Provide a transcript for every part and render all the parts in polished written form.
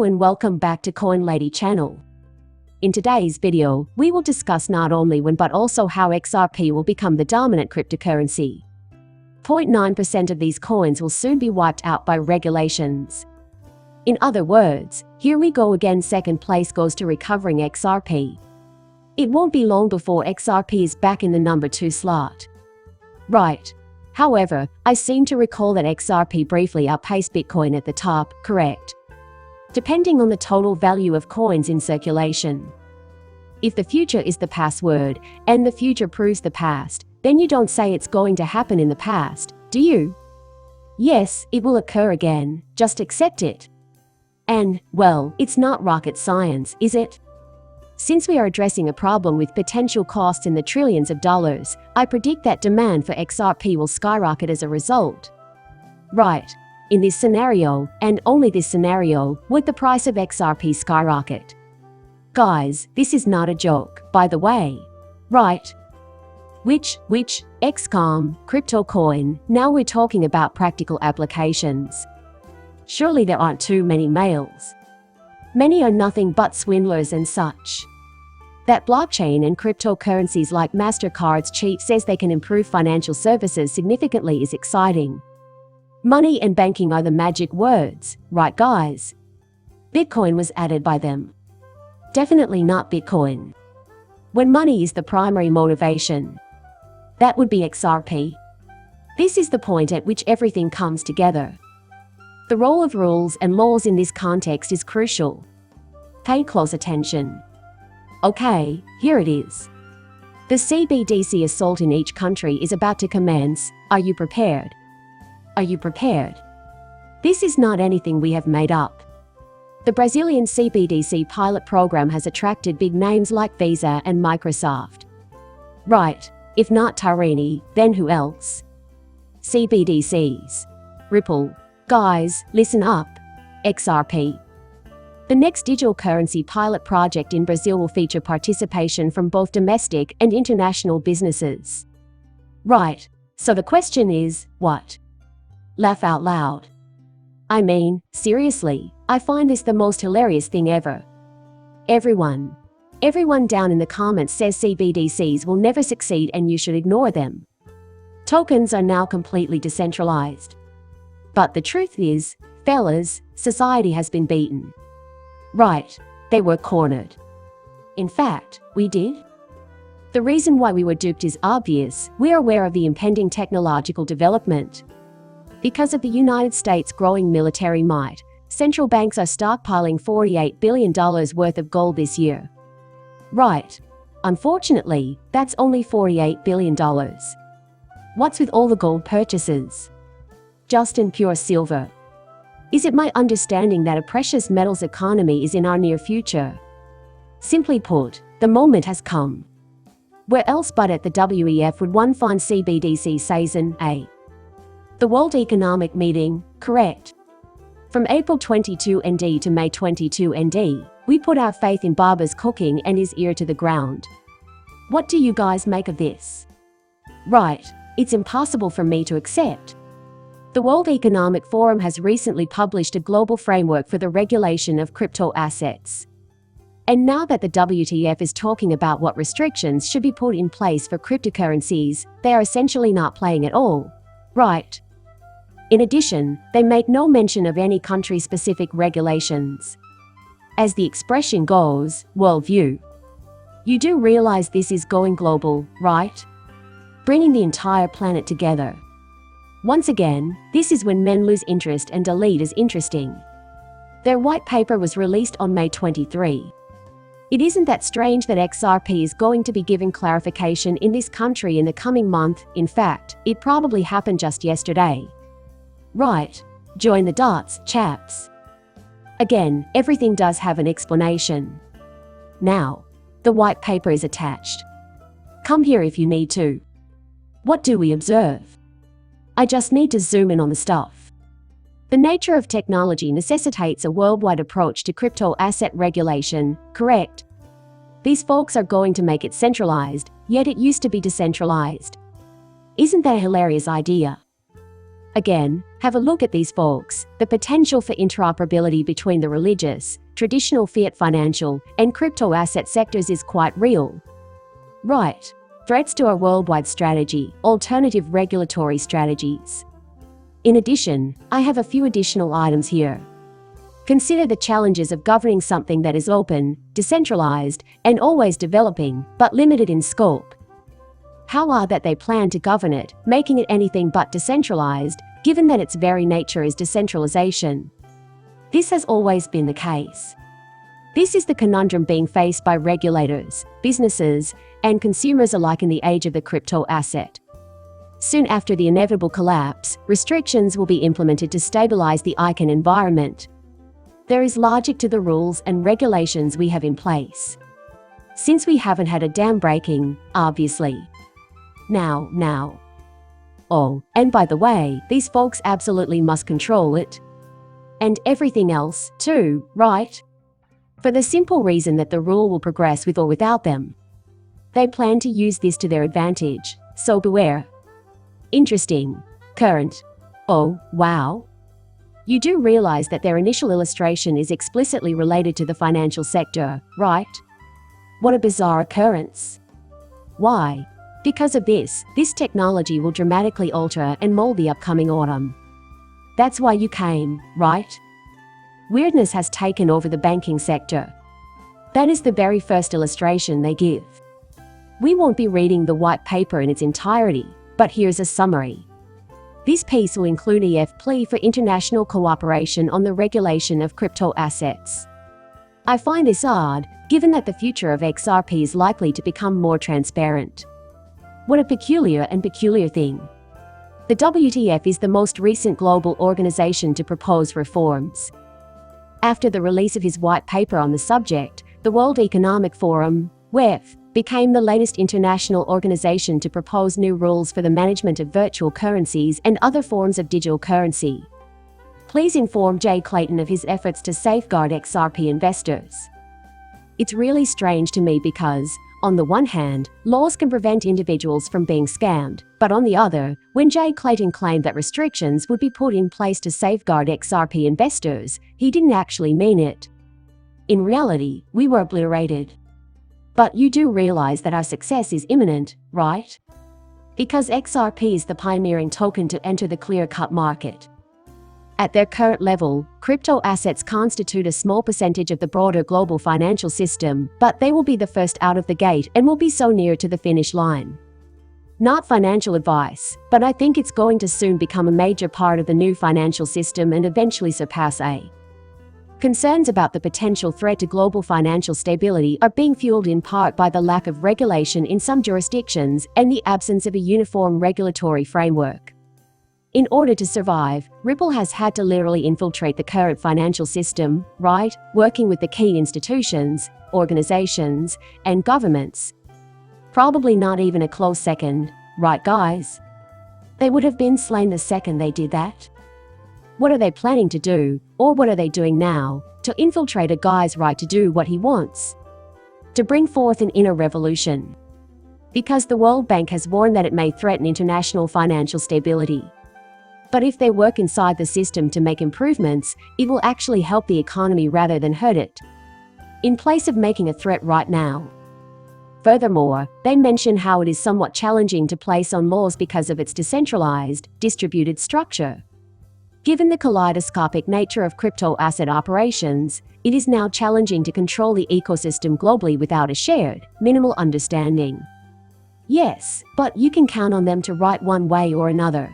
Hello and welcome back to Coin Lady channel. In today's video, we will discuss not only when but also how XRP will become the dominant cryptocurrency. 0.9% of these coins will soon be wiped out by regulations. In other words, here we go again, second place goes to recovering XRP. It won't be long before XRP is back in the number 2 slot. Right. However, I seem to recall that XRP briefly outpaced Bitcoin at the top, correct? Depending on the total value of coins in circulation. If the future is the password, and the future proves the past, then you don't say it's going to happen in the past, do you? Yes, it will occur again, just accept it. And, well, it's not rocket science, is it? Since we are addressing a problem with potential costs in the trillions of dollars, I predict that demand for XRP will skyrocket as a result. Right. In this scenario, and only this scenario, would the price of XRP skyrocket. Guys, this is not a joke, by the way. Right? Which, XCOM, crypto coin, now we're talking about practical applications. Surely there aren't too many males. Many are nothing but swindlers and such. That blockchain and cryptocurrencies like MasterCard's cheat says they can improve financial services significantly is exciting. Money and banking are the magic words, right guys? Bitcoin was added by them. Definitely not Bitcoin. When money is the primary motivation, that would be XRP. This is the point at which everything comes together. The role of rules and laws in this context is crucial. Pay close attention. Okay, here it is. The CBDC assault in each country is about to commence. Are you prepared? Are you prepared? This is not anything we have made up. The Brazilian CBDC pilot program has attracted big names like Visa and Microsoft. Right, if not Tyrini, then who else? CBDCs. Ripple. Guys, listen up. XRP. The next digital currency pilot project in Brazil will feature participation from both domestic and international businesses. Right, so the question is, what? Laugh out loud. I mean, seriously, I find this the most hilarious thing ever. Everyone down in the comments says CBDCs will never succeed and you should ignore them. Tokens are now completely decentralized. But the truth is, fellas, society has been beaten. Right, they were cornered. In fact, we did. The reason why we were duped is obvious. We are aware of the impending technological development. Because of the United States' growing military might, central banks are stockpiling $48 billion worth of gold this year. Right. Unfortunately, that's only $48 billion. What's with all the gold purchases? Just in pure silver. Is it my understanding that a precious metals economy is in our near future? Simply put, the moment has come. Where else but at the WEF would one find CBDC season, eh? The World Economic Meeting, correct. From April 22 ND to May 22 ND, we put our faith in Baba's cooking and his ear to the ground. What do you guys make of this? Right, it's impossible for me to accept. The World Economic Forum has recently published a global framework for the regulation of crypto assets. And now that the WTF is talking about what restrictions should be put in place for cryptocurrencies, they are essentially not playing at all. Right. In addition, they make no mention of any country-specific regulations. As the expression goes, worldview. You do realize this is going global, right? Bringing the entire planet together. Once again, this is when men lose interest and delete is interesting. Their white paper was released on May 23. It isn't that strange that XRP is going to be giving clarification in this country in the coming month. In fact, it probably happened just yesterday. Right. Join the dots, chaps. Again, everything does have an explanation. Now, the white paper is attached. Come here if you need to. What do we observe? I just need to zoom in on the stuff. The nature of technology necessitates a worldwide approach to crypto asset regulation, correct? These folks are going to make it centralized, yet it used to be decentralized. Isn't that a hilarious idea? Again, have a look at these folks. The potential for interoperability between the religious, traditional fiat financial, and crypto asset sectors is quite real. Right. Threats to our worldwide strategy, alternative regulatory strategies. In addition, I have a few additional items here. Consider the challenges of governing something that is open, decentralized, and always developing, but limited in scope. How are that they plan to govern it, making it anything but decentralized, given that its very nature is decentralization? This has always been the case. This is the conundrum being faced by regulators, businesses, and consumers alike in the age of the crypto asset. Soon after the inevitable collapse, restrictions will be implemented to stabilize the ICANN environment. There is logic to the rules and regulations we have in place. Since we haven't had a dam breaking, obviously. Now. Oh, and by the way, these folks absolutely must control it. And everything else, too, right? For the simple reason that the rule will progress with or without them. They plan to use this to their advantage, so beware. Interesting. Current. Oh, wow. You do realize that their initial illustration is explicitly related to the financial sector, right? What a bizarre occurrence. Why? Because of this technology will dramatically alter and mold the upcoming autumn. That's why you came, right? Weirdness has taken over the banking sector. That is the very first illustration they give. We won't be reading the white paper in its entirety, but here's a summary. This piece will include a plea for international cooperation on the regulation of crypto assets. I find this odd, given that the future of XRP is likely to become more transparent. What a peculiar thing. The WTF is the most recent global organization to propose reforms. After the release of his white paper on the subject, the World Economic Forum, WEF, became the latest international organization to propose new rules for the management of virtual currencies and other forms of digital currency. Please inform Jay Clayton of his efforts to safeguard XRP investors. It's really strange to me because, on the one hand, laws can prevent individuals from being scammed, but on the other, when Jay Clayton claimed that restrictions would be put in place to safeguard XRP investors, he didn't actually mean it. In reality, we were obliterated. But you do realize that our success is imminent, right? Because XRP is the pioneering token to enter the clear-cut market. At their current level, crypto assets constitute a small percentage of the broader global financial system, but they will be the first out of the gate and will be so near to the finish line. Not financial advice, but I think it's going to soon become a major part of the new financial system and eventually surpass A. Concerns about the potential threat to global financial stability are being fueled in part by the lack of regulation in some jurisdictions and the absence of a uniform regulatory framework. In order to survive, Ripple has had to literally infiltrate the current financial system, right, working with the key institutions, organizations, and governments. Probably not even a close second, right guys? They would have been slain the second they did that. What are they planning to do, or what are they doing now, to infiltrate a guy's right to do what he wants? To bring forth an inner revolution. Because the World Bank has warned that it may threaten international financial stability. But if they work inside the system to make improvements, it will actually help the economy rather than hurt it. In place of making a threat right now. Furthermore, they mention how it is somewhat challenging to place on laws because of its decentralized, distributed structure. Given the kaleidoscopic nature of crypto asset operations, it is now challenging to control the ecosystem globally without a shared, minimal understanding. Yes, but you can count on them to write one way or another.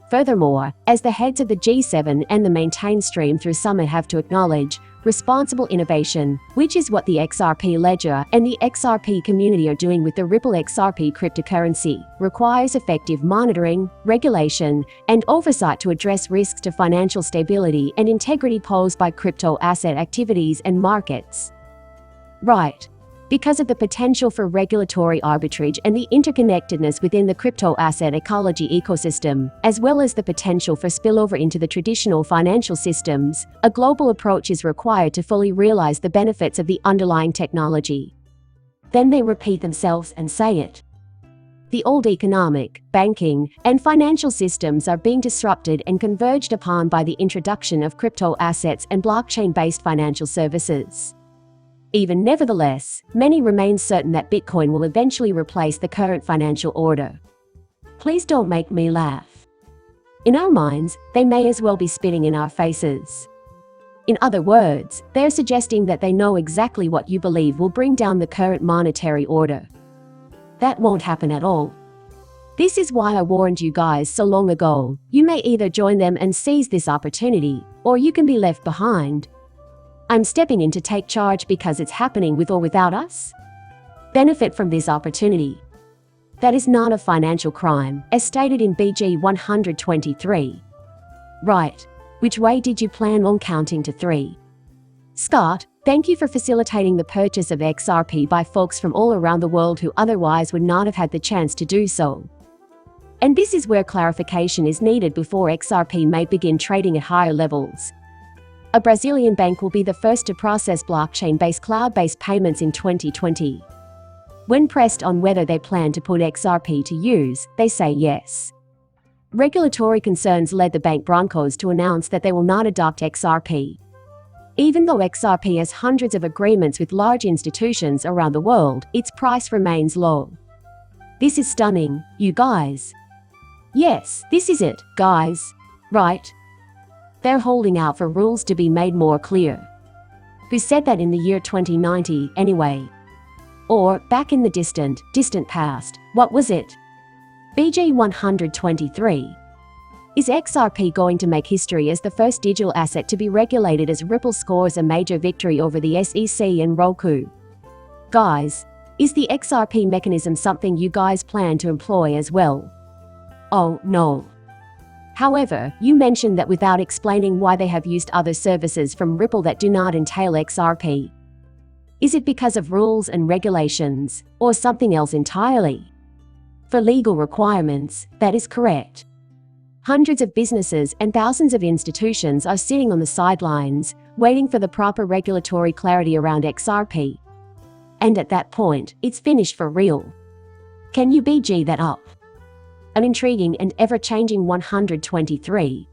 Furthermore, as the heads of the G7 and the mainstream through summit have to acknowledge, responsible innovation, which is what the XRP ledger and the XRP community are doing with the Ripple XRP cryptocurrency, requires effective monitoring, regulation, and oversight to address risks to financial stability and integrity posed by crypto asset activities and markets. Right. Because of the potential for regulatory arbitrage and the interconnectedness within the crypto asset ecology ecosystem, as well as the potential for spillover into the traditional financial systems, a global approach is required to fully realize the benefits of the underlying technology. Then they repeat themselves and say it. The old economic, banking, and financial systems are being disrupted and converged upon by the introduction of crypto assets and blockchain-based financial services. Even nevertheless, many remain certain that Bitcoin will eventually replace the current financial order. Please don't make me laugh. In our minds, they may as well be spitting in our faces. In other words, they're suggesting that they know exactly what you believe will bring down the current monetary order. That won't happen at all. This is why I warned you guys so long ago. You may either join them and seize this opportunity, or you can be left behind. I'm stepping in to take charge because it's happening with or without us. Benefit from this opportunity. That is not a financial crime, as stated in BG 123. Right. Which way did you plan on counting to 3? Scott, thank you for facilitating the purchase of XRP by folks from all around the world who otherwise would not have had the chance to do so. And this is where clarification is needed before XRP may begin trading at higher levels. A Brazilian bank will be the first to process blockchain-based cloud-based payments in 2020. When pressed on whether they plan to put XRP to use, they say yes. Regulatory concerns led the bank Broncos to announce that they will not adopt XRP. Even though XRP has hundreds of agreements with large institutions around the world, its price remains low. This is stunning, you guys. Yes, this is it, guys. Right? They're holding out for rules to be made more clear. Who said that in the year 2090, anyway? Or, back in the distant past, what was it? BG 123. Is XRP going to make history as the first digital asset to be regulated as Ripple scores a major victory over the SEC and Roku? Guys, is the XRP mechanism something you guys plan to employ as well? Oh, no. However, you mentioned that without explaining why they have used other services from Ripple that do not entail XRP. Is it because of rules and regulations, or something else entirely? For legal requirements, that is correct. Hundreds of businesses and thousands of institutions are sitting on the sidelines, waiting for the proper regulatory clarity around XRP. And at that point, it's finished for real. Can you BG that up? An intriguing and ever-changing 123.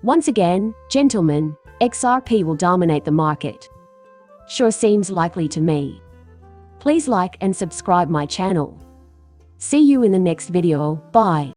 Once again, gentlemen, XRP will dominate the market. Sure seems likely to me. Please like and subscribe my channel. See you in the next video. Bye.